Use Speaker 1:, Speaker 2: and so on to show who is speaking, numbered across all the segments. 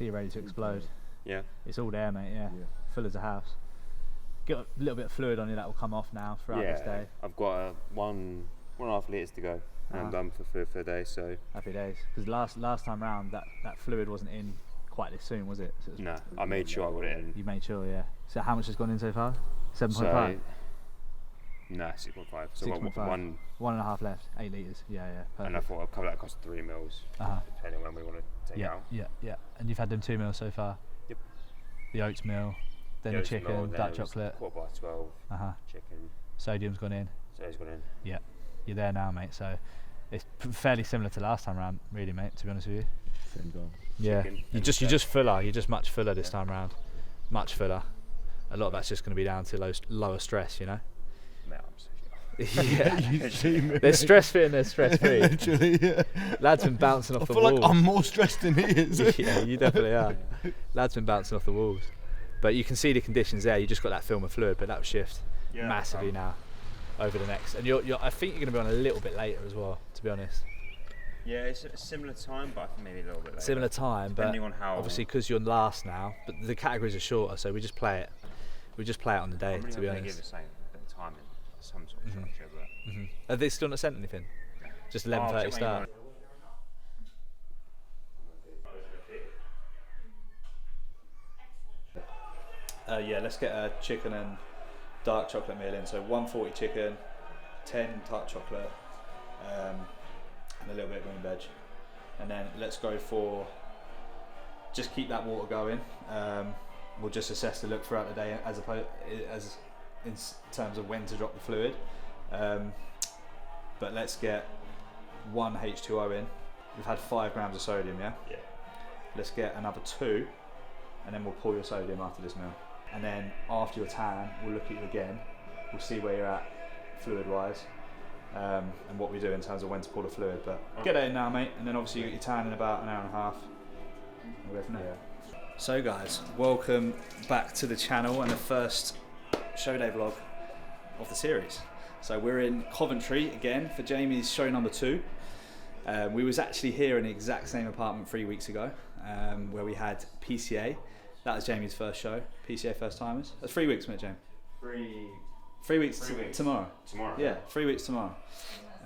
Speaker 1: see you ready to explode.
Speaker 2: Yeah.
Speaker 1: It's all there, mate. Yeah. Full as a house. Get a little bit of fluid on you that will come off now throughout this day.
Speaker 2: I've got 1.5 litres to go, and I'm done for the day. So
Speaker 1: happy days. Because last time round, that fluid wasn't in quite this soon, was it? So
Speaker 2: no, I made sure I got it in.
Speaker 1: You made sure, yeah. So how much has gone in so far? 7.5.
Speaker 2: So, no, 6.5. So
Speaker 1: 6.5. 1.5 left. 8 litres. Yeah. Perfect.
Speaker 2: And I thought I'd cover that cost 3 mils, depending on when we want to take it out.
Speaker 1: Yeah. And you've had them 2 meals so far.
Speaker 2: Yep.
Speaker 1: The oats meal, then the chicken,
Speaker 2: meal,
Speaker 1: dark chocolate.
Speaker 2: 12:15. Chicken.
Speaker 1: Sodium's gone in.
Speaker 2: Sodium's gone in.
Speaker 1: Yeah. You're there now, mate. So it's fairly similar to last time round, really, mate. To be honest with you.
Speaker 3: Same goal.
Speaker 1: Yeah. You're just fuller. You're just much fuller this time round. Much fuller. A lot of that's just going to be down to lower stress, you know. Yeah. There's stress fit and there's stress free.
Speaker 3: Literally, yeah.
Speaker 1: Lad's been bouncing off the walls.
Speaker 3: I feel like I'm more stressed than he is.
Speaker 1: Yeah, you definitely are. Lad's been bouncing off the walls. But you can see the conditions there. You just got that film of fluid, but that will shift massively now over the next. And I think you're going to be on a little bit later as well, to be honest.
Speaker 2: Yeah, it's a similar time, but I think maybe a little bit later.
Speaker 1: Similar time,
Speaker 2: depending
Speaker 1: but
Speaker 2: on how
Speaker 1: obviously because you're last now, but the categories are shorter, so we just play it. We just play it on the day, to be honest.
Speaker 2: Give it the time in some sort of structure, but.
Speaker 1: Have they still not sent anything? Just 11:30 start. Let's get a chicken and dark chocolate meal in. So 140 chicken, 10 dark chocolate, and a little bit of green veg. And then let's go for, just keep that water going. We'll just assess the look throughout the day as in terms of when to drop the fluid. But let's get 1 H2O in. We've had 5 grams of sodium, yeah? Yeah. Let's get another 2, and then we'll pull your sodium after this meal. And then after your tan, we'll look at you again. We'll see where you're at fluid-wise, and what we do in terms of when to pull the fluid. But get that in now, mate, and then obviously you get your tan in about an hour and a half. We'll go from there. So guys, welcome back to the channel and the first show day vlog of the series. So we're in Coventry again for Jamie's show number 2. We was actually here in the exact same apartment 3 weeks ago, where we had PCA. That was Jamie's first show, PCA First Timers. That's 3 weeks, mate, Jamie. 3 weeks tomorrow.
Speaker 2: Tomorrow.
Speaker 1: Yeah, 3 weeks tomorrow.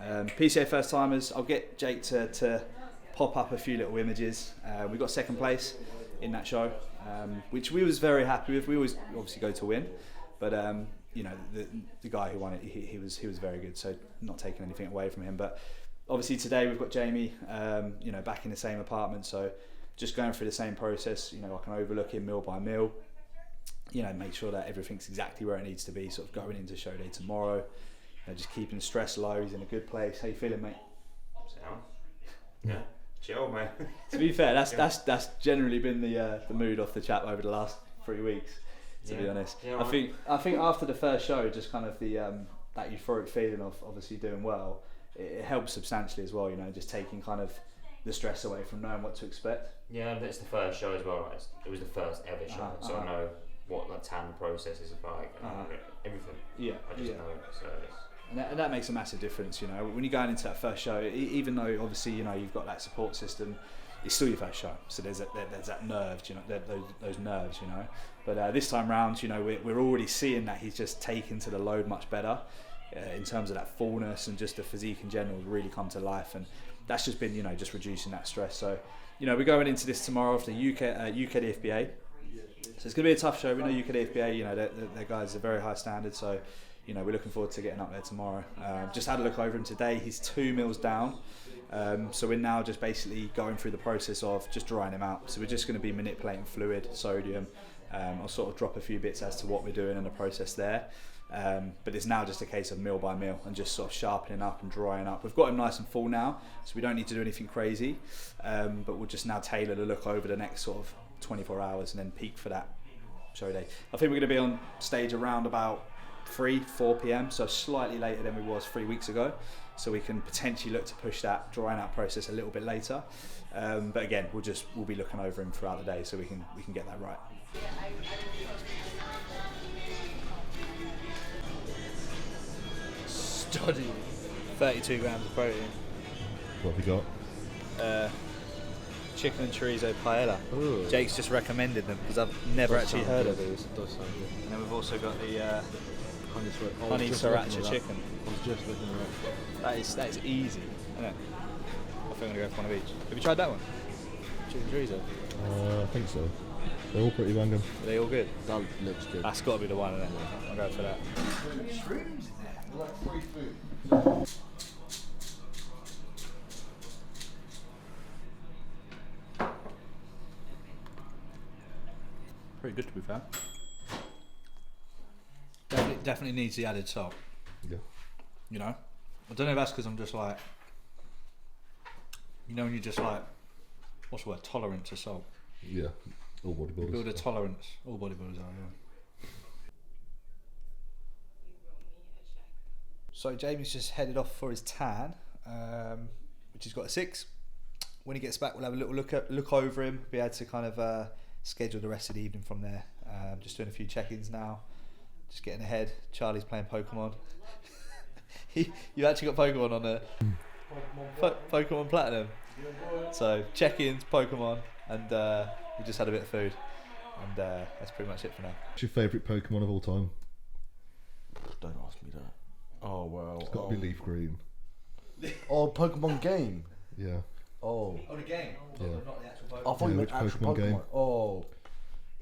Speaker 1: PCA First Timers. I'll get Jake to pop up a few little images. We got second place in that show, which we was very happy with. We always obviously go to win, but you know, the guy who won it, he was very good. So not taking anything away from him. But obviously today we've got Jamie, you know, back in the same apartment. So just going through the same process. You know, I can overlook him meal by meal. You know, make sure that everything's exactly where it needs to be. Sort of going into show day tomorrow. You know, just keeping stress low. He's in a good place. How you feeling, mate?
Speaker 2: Sound. Yeah. Chill, mate.
Speaker 1: To be fair, that's generally been the mood off the chap over the last 3 weeks. To be honest, I think after the first show, just kind of the that euphoric feeling of obviously doing well, it helps substantially as well. You know, just taking kind of the stress away from knowing what to expect.
Speaker 2: Yeah, it's the first show as well. Right? It was the first ever show, so I know what the tan process is like. Everything. Yeah, I just know it. So
Speaker 1: and that makes a massive difference. You know, when you're going into that first show, even though obviously you know you've got that support system, it's still your first show. So there's that nerve, you know, those nerves, you know. But this time round, you know, we're already seeing that he's just taken to the load much better in terms of that fullness, and just the physique in general has really come to life, and that's just been, you know, just reducing that stress. So, you know, we're going into this tomorrow for the UKDFBA. So it's going to be a tough show. We know UKDFBA, you know, their guys are very high standard. So, you know, we're looking forward to getting up there tomorrow. Just had a look over him today. He's 2 meals down. So we're now just basically going through the process of just drying him out. So we're just going to be manipulating fluid, sodium. I'll sort of drop a few bits as to what we're doing in the process there. But it's now just a case of meal by meal and just sort of sharpening up and drying up. We've got him nice and full now, so we don't need to do anything crazy. But we'll just now tailor the look over the next sort of 24 hours and then peak for that show day. I think we're going to be on stage around about 4 p.m, so slightly later than we was 3 weeks ago. So we can potentially look to push that drying out process a little bit later. But again, we'll be looking over him throughout the day so we can get that right. Study 32 grams of protein.
Speaker 3: What have we got?
Speaker 1: chicken and chorizo paella.
Speaker 3: Ooh.
Speaker 1: Jake's just recommended them because I've never actually heard of these.
Speaker 3: Does sound good.
Speaker 1: And then we've also got the
Speaker 3: Honey
Speaker 1: sriracha chicken.
Speaker 3: I was just looking at
Speaker 1: That is easy, isn't it? I think I'm gonna go for one of each. Have you tried that one? Chicken chorizo.
Speaker 3: I think so. They're all pretty random.
Speaker 1: Are they all good?
Speaker 3: That looks good.
Speaker 1: That's got to be the one, isn't it? I'll go for that. Pretty good, to be fair. Definitely needs the added salt.
Speaker 3: Yeah.
Speaker 1: You know, I don't know if that's because I'm just like, you know, when you're just like, what's the word? Tolerant to salt.
Speaker 3: Yeah. All bodybuilders.
Speaker 1: Build a tolerance. All bodybuilders are, yeah. So Jamie's just headed off for his tan, which he's got a 6. When he gets back, we'll have a little look over him, be able to kind of schedule the rest of the evening from there. Just doing a few check-ins now, just getting ahead. Charlie's playing Pokemon. You actually got Pokemon on there. Pokemon Platinum. So check-ins, Pokemon, and we just had a bit of food, and that's pretty much it for now.
Speaker 3: What's your favourite Pokemon of all time?
Speaker 4: Don't ask me that. Oh well.
Speaker 3: It's got to be Leaf Green.
Speaker 4: Oh, Pokemon game.
Speaker 3: Yeah.
Speaker 4: Oh.
Speaker 1: Oh, the game.
Speaker 3: Yeah.
Speaker 1: Not the actual
Speaker 4: I
Speaker 1: Pokemon.
Speaker 4: thought you meant
Speaker 3: which
Speaker 4: actual
Speaker 3: Pokemon
Speaker 4: Pokemon.
Speaker 3: game?
Speaker 4: Oh.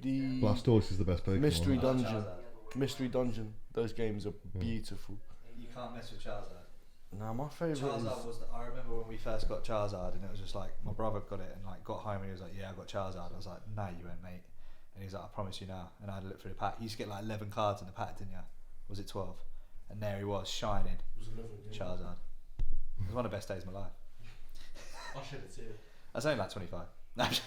Speaker 4: The
Speaker 3: Blastoise is the best Pokemon.
Speaker 4: Mystery Dungeon.
Speaker 1: Charizard.
Speaker 4: Mystery Dungeon. Those games are beautiful.
Speaker 1: You can't mess with Charizard.
Speaker 4: Now my favourite
Speaker 1: Charizard
Speaker 4: is
Speaker 1: was. I remember when we first got Charizard, and it was just like my brother got it, and like got home, and he was like, "Yeah, I got Charizard." I was like, "No, you won't, mate." And he's like, "I promise you now." And I had to look through the pack. You used to get like 11 cards in the pack, didn't you? Was it 12? And there he was, shining. Charizard. It was one of the best days of my life.
Speaker 5: I shed a tear.
Speaker 1: I was only like 25. That's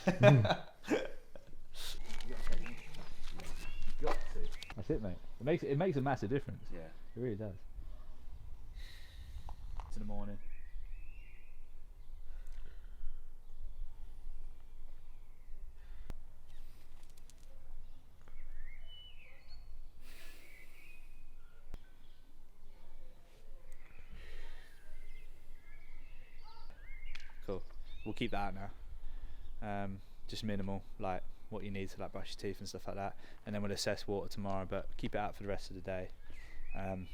Speaker 1: it, mate. It makes a massive difference.
Speaker 2: Yeah.
Speaker 1: It really does. It's in the morning. Cool. We'll keep that out now. Just minimal, like what you need to like brush your teeth and stuff like that, and then we'll assess water tomorrow, but keep it out for the rest of the day, and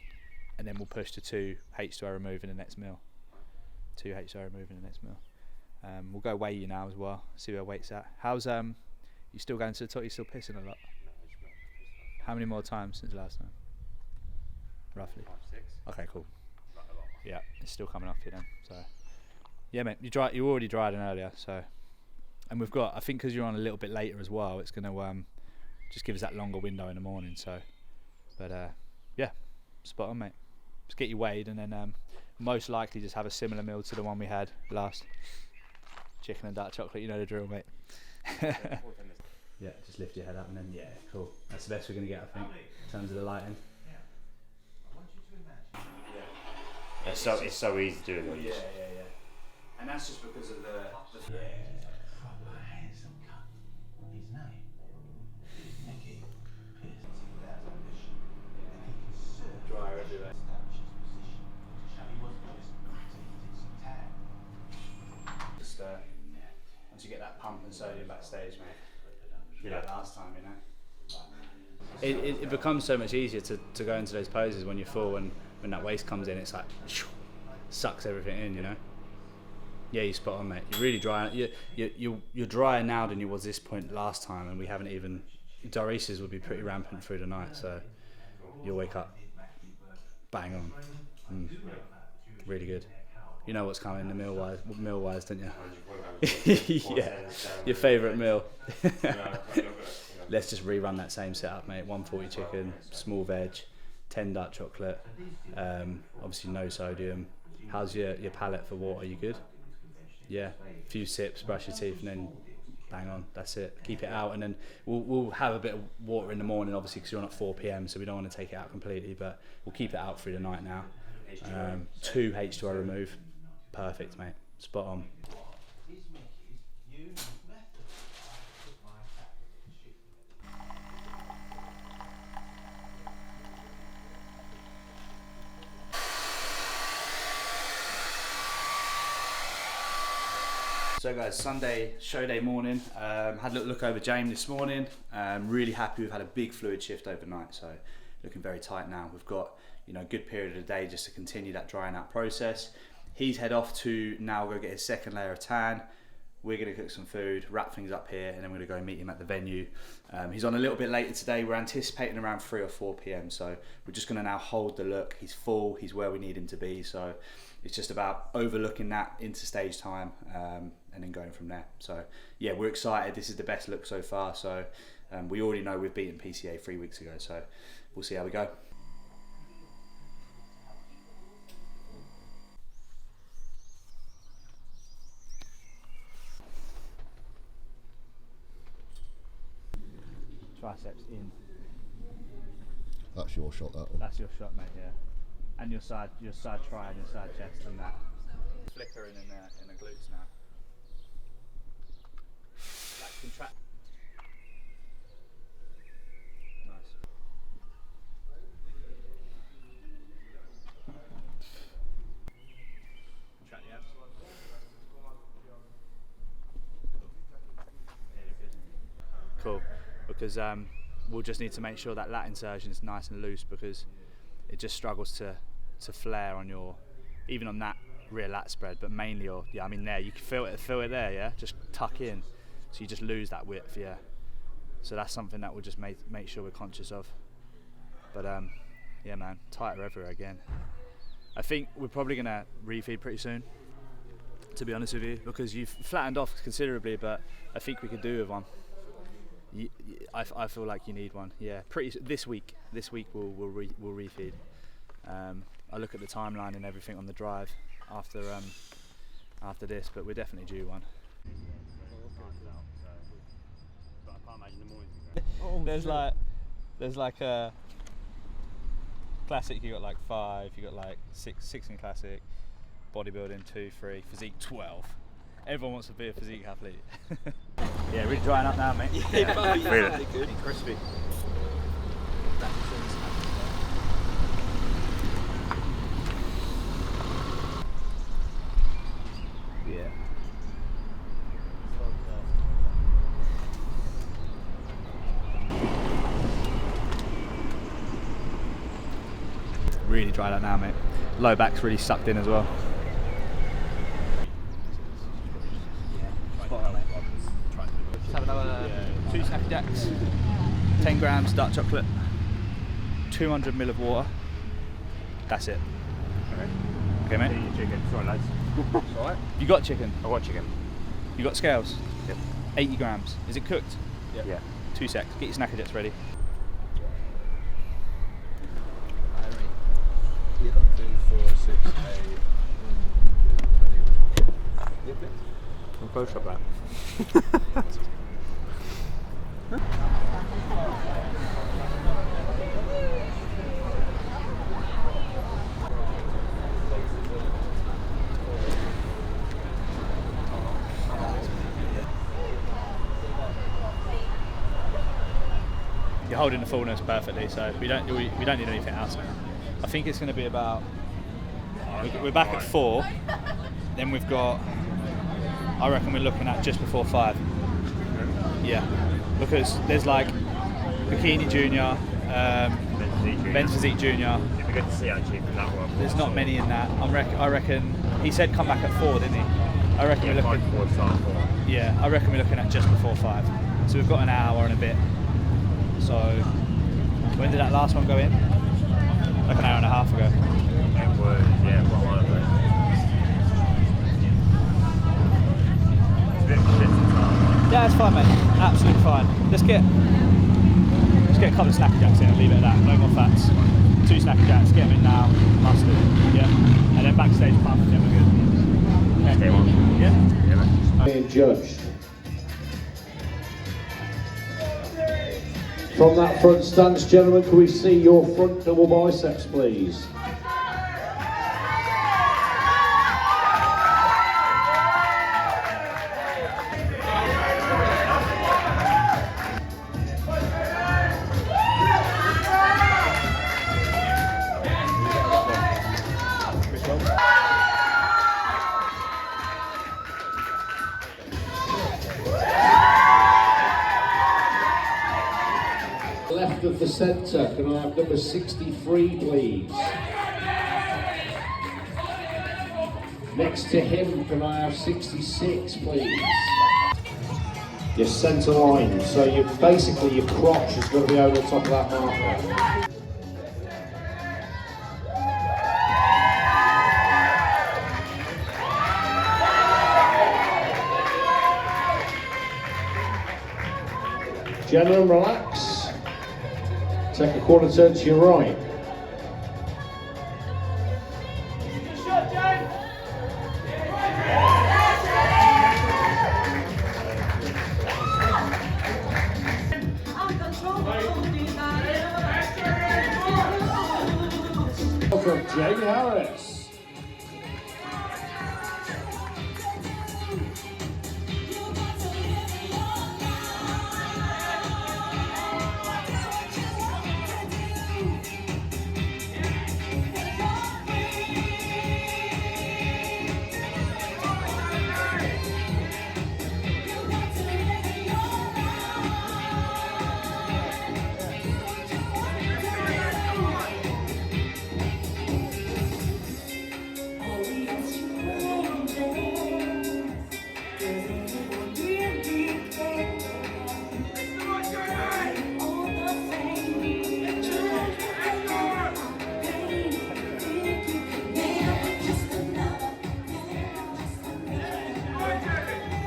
Speaker 1: then we'll push to 2 H2O remove in the next meal. 2 H2O remove in the next meal. We'll go weigh you now as well, see where weight's at. How's you still going to the top? You still pissing a lot? How many more times since last time? Roughly.
Speaker 2: 5, 6.
Speaker 1: Okay, cool. Yeah, it's still coming off you then. So yeah, mate, you already dried in earlier, so. And we've got, I think because you're on a little bit later as well, it's going to just give us that longer window in the morning. So, but yeah, spot on, mate. Just get you weighed, and then most likely just have a similar meal to the one we had last. Chicken and dark chocolate, you know the drill, mate. Yeah, just lift your head up, and then yeah, cool. That's the best we're going to get, I think, in terms of the lighting.
Speaker 2: It's so easy to do it.
Speaker 1: Yeah. And that's just because of the dryer everywhere. Just once you get that pump and sodium backstage, mate. Like last time, you know. It becomes so much easier to go into those poses when you're full, and when that waist comes in, it's like sucks everything in, you know. Yeah, you're spot on, mate. You're really dry. You're drier now than you was this point last time, and we haven't even. Diuresis would be pretty rampant through the night, so you'll wake up bang on. Really good. You know what's coming, the meal wise, don't you? Yeah, your favourite meal. Let's just rerun that same setup, mate. 140 chicken, small veg, 10 dark chocolate. Obviously no sodium. How's your palate for water? You good? Yeah, a few sips, brush your teeth, and then bang on. That's it. Keep it out, and then we'll have a bit of water in the morning, obviously, because you're on at 4 p.m, so we don't want to take it out completely, but we'll keep it out through the night now. 2 H2O remove. Perfect, mate. Spot on. So guys, Sunday show day morning. Had a little look over James this morning. Really happy. We've had a big fluid shift overnight, so looking very tight now. We've got, you know, a good period of the day just to continue that drying out process. He's head off to now go get his second layer of tan. We're going to cook some food, wrap things up here, and then we're going to go meet him at the venue. He's on a little bit later today. We're anticipating around 3 or 4 p.m. So we're just going to now hold the look. He's full. He's where we need him to be. So it's just about overlooking that into stage time and then going from there. So yeah, we're excited. This is the best look so far. So we already know we've beaten PCA 3 weeks ago. So we'll see how we go. Triceps in.
Speaker 3: That's your shot, that one.
Speaker 1: That's your shot, mate. Yeah, and your side tri and your side chest and that. Flickering in the glutes now. Like contract. Nice. Contract the abs. Cool. Because we'll just need to make sure that lat insertion is nice and loose, because it just struggles to flare on your, even on that rear lat spread, but mainly your, yeah, I mean there, you can feel it there, yeah, just tuck in, so you just lose that width, yeah. So that's something that we'll just make sure we're conscious of. But yeah man, tighter everywhere again. I think we're probably gonna refeed pretty soon, to be honest with you, because you've flattened off considerably, but I think we could do with one. I feel like you need one. Yeah, this week we'll refeed. I look at the timeline and everything on the drive after this, but we're definitely due one. There's like a classic. You got like 5. You got like 6 in classic. Bodybuilding 2, 3. Physique 12. Everyone wants to be a physique athlete. Yeah, really drying up now, mate. Yeah, really good and crispy. Yeah. Really dried up now, mate. Low back's really sucked in as well. Have another 2 Snappy Jacks, 10 grams dark chocolate, 200 ml of water. That's it. Okay, mate.
Speaker 2: Eat your chicken. Sorry, lads.
Speaker 1: Alright. You got chicken?
Speaker 2: I got chicken.
Speaker 1: You got scales?
Speaker 2: Yep.
Speaker 1: 80 grams. Is it cooked?
Speaker 2: Yep. Yeah.
Speaker 1: 2 secs. Get your Snappy Jacks ready.
Speaker 5: 2, 4, 6, 8, 20.
Speaker 2: We'll Photoshop that.
Speaker 1: You're holding the fullness perfectly, so we don't need anything else now. I think it's going to be about. We're back at 4. Then we've got. I reckon we're looking at just before 5. Yeah, because there's like Bikini Junior, Men's Physique Junior.
Speaker 2: It'd be good to see actually from that one.
Speaker 1: There's not many in that. I reckon he said come back at 4, didn't he? I reckon we're looking.
Speaker 2: 4.
Speaker 1: Yeah, I reckon we're looking at just before 5. So we've got an hour and a bit. So when did that last one go in? Like an hour and a half ago.
Speaker 2: It was, yeah, quite a while ago. It's a bit of a
Speaker 1: Yeah, it's fine, mate. Absolutely fine. Let's get a couple of Snappy Jacks in and leave it at that. No more fats. 2 Snappy Jacks. Get them in now. Mustard. Yeah. And then backstage pump. Then we're good. Okay.
Speaker 2: Stay on.
Speaker 1: Yeah.
Speaker 2: Yeah, mate.
Speaker 6: Being judged. From that front stance, gentlemen, can we see your front double biceps, please? the centre, can I have number 63, please? Next to him, can I have 66, please? Your centre line, so you basically your crotch is going to be over the top of that marker. Gentlemen, relax. Take a quarter turn to your right. From Jamie Harris.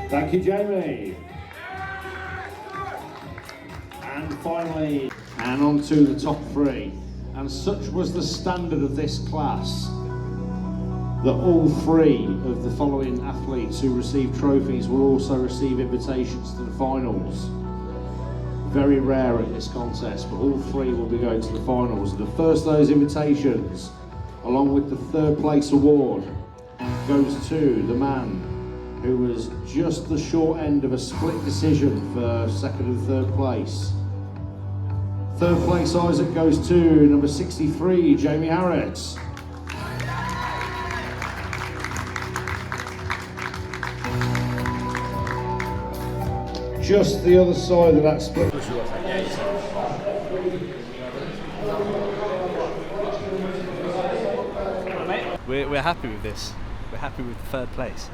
Speaker 6: Thank you, Jamie. And finally, and on to the top three. And such was the standard of this class that all three of the following athletes who receive trophies will also receive invitations to the finals. Very rare at this contest, but all three will be going to the finals. And the first of those invitations, along with the third place award, goes to the man who was just the short end of a split decision for second and third place. Third place Isaac goes to number 63, Jamie Harris. Just the other side of that split.
Speaker 1: We're happy with this. We're happy with the third place.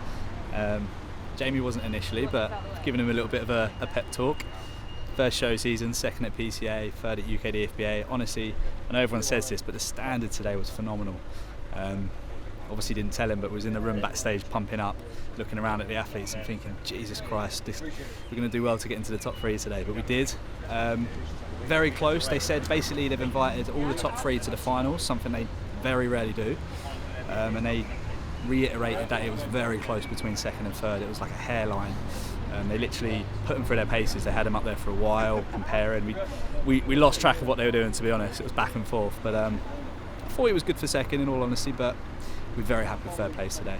Speaker 1: Jamie wasn't initially, but giving him a little bit of a pep talk. First show season, second at PCA, third at UKDFBA. Honestly, I know everyone says this, but the standard today was phenomenal. Obviously didn't tell him, but was in the room backstage pumping up, looking around at the athletes and thinking, Jesus Christ, we're going to do well to get into the top three today. But we did. Very close. They said basically they've invited all the top three to the finals, something they very rarely do. And they reiterated that it was very close between second and third. It was like a hairline. They literally put them through their paces. They had them up there for a while, comparing. We lost track of what they were doing, to be honest. It was back and forth. But I thought it was good for second, in all honesty, but we're very happy with third place today.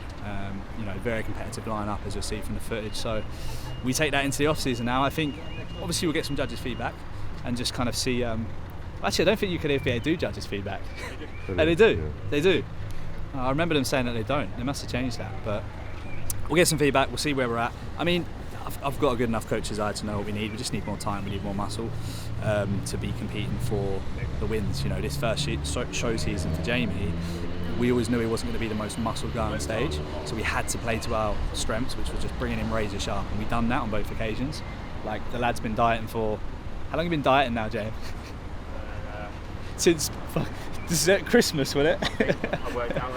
Speaker 1: Very competitive lineup, as you'll see from the footage. So we take that into the off-season now. I think, obviously, we'll get some judges' feedback and just kind of see... actually, I don't think UKDFBA do judges' feedback. They do. Yeah. They do. I remember them saying that they don't. They must have changed that, but we'll get some feedback. We'll see where we're at. I mean, I've got a good enough coach's eye to know what we need. We just need more time. We need more muscle to be competing for the wins. This first show season for Jamie, we always knew he wasn't going to be the most muscle guy on stage, so we had to play to our strengths, which was just bringing him razor sharp, and we've done that on both occasions. Like, the lad's been dieting for... How long have you been dieting now, James? Since... This is at Christmas, wasn't it?
Speaker 2: I worked out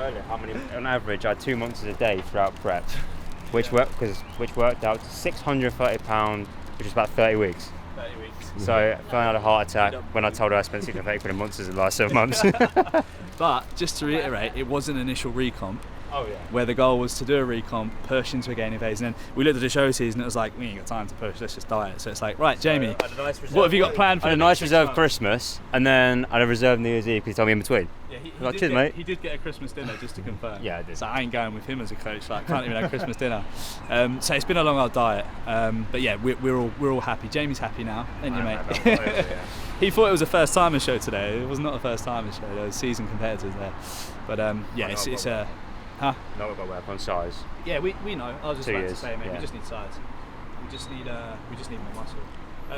Speaker 2: earlier how many, on average, I had 2 months a day throughout prep, which worked out to £630, which is about 30 weeks.
Speaker 1: 30 weeks.
Speaker 2: So I had a heart attack when I told her I spent £630 in months in the last 7 months.
Speaker 1: But just to reiterate, it was an initial recomp.
Speaker 2: Oh yeah.
Speaker 1: Where the goal was to do a recomp, push into a gaining phase, and then we looked at the show season. It was like, we ain't got time to push. Let's just diet. So it's like, right, Jamie, what have you got planned for?
Speaker 2: I had a nice reserve Christmas, and then I had a reserve New Year's Eve because he told me in between.
Speaker 1: Yeah, cheers, mate. He did get a Christmas dinner, just to confirm.
Speaker 2: Yeah, I did.
Speaker 1: So I ain't going with him as a coach. Like, can't even have Christmas dinner. So it's been a long old diet. But yeah, we're all happy. Jamie's happy now, ain't you, mate? He thought it was a first timer show today. It was not a first timer show. There was seasoned competitors there. But yeah, it's a. Huh?
Speaker 2: No, we've got to work on size.
Speaker 1: Yeah, we know. I was just about to say, mate,
Speaker 2: yeah.
Speaker 1: we just need size. We just need more muscle.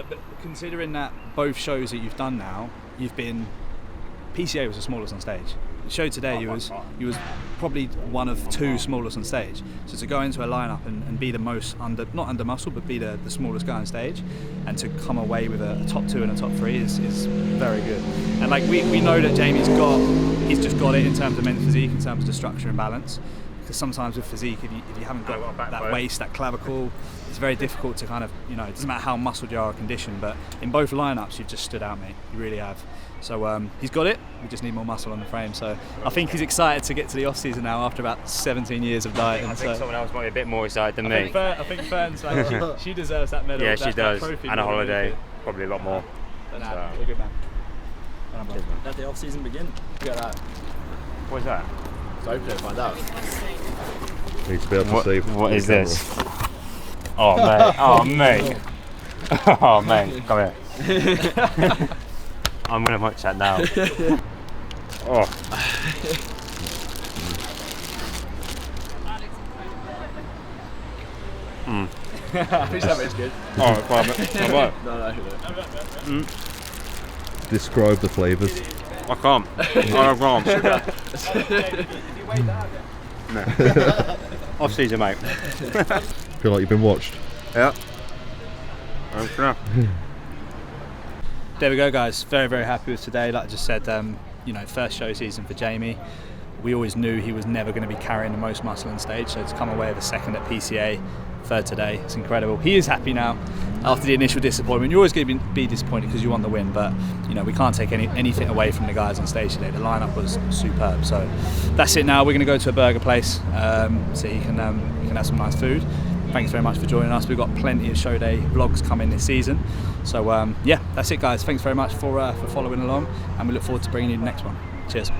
Speaker 1: But considering that both shows that you've done now, you've been, PCA was the smallest on stage. The show today, you was probably one of 2 smallest on stage. So to go into a lineup and be the most not under muscle, but be the smallest guy on stage, and to come away with a top 2 and a top 3 is very good. And like we know that Jamie's just got it in terms of men's physique, in terms of the structure and balance. Because sometimes with physique, if you haven't got that waist, that clavicle, it's very difficult to kind of, it doesn't matter how muscled you are or conditioned, but in both lineups you've just stood out, mate. You really have. So he's got it, we just need more muscle on the frame. So I think he's excited to get to the off season now after about 17 years of dieting.
Speaker 2: I think someone else might be a bit more excited than me.
Speaker 1: I think Fern's like, she deserves that medal.
Speaker 2: Yeah, she does,
Speaker 1: trophy,
Speaker 2: and a holiday, probably a lot more.
Speaker 1: But nah, you're a good man.
Speaker 5: Let the off season begin. Look at that.
Speaker 2: What's that?
Speaker 5: So open it and find out.
Speaker 3: Need to be able to see.
Speaker 2: What is this? Oh mate, oh mate, oh mate, come here. I'm gonna watch that now. Oh.
Speaker 5: Please have it, it's good.
Speaker 2: Oh, quite.
Speaker 5: No.
Speaker 3: Describe the flavours.
Speaker 2: I can't. I can't. No. Off season, mate.
Speaker 3: Feel like you've been watched.
Speaker 2: Yeah. Okay.
Speaker 1: There we go, guys. Very, very happy with today. Like I just said, first show season for Jamie. We always knew he was never going to be carrying the most muscle on stage, so to come away with a 2nd at PCA, 3rd today, it's incredible. He is happy now after the initial disappointment. You're always going to be disappointed because you won the win, but we can't take anything away from the guys on stage today. The lineup was superb. So that's it now. We're going to go to a burger place so you can have some nice food. Thanks very much for joining us. We've got plenty of show day vlogs coming this season. So yeah, that's it, guys. Thanks very much for following along, and we look forward to bringing you the next one. Cheers.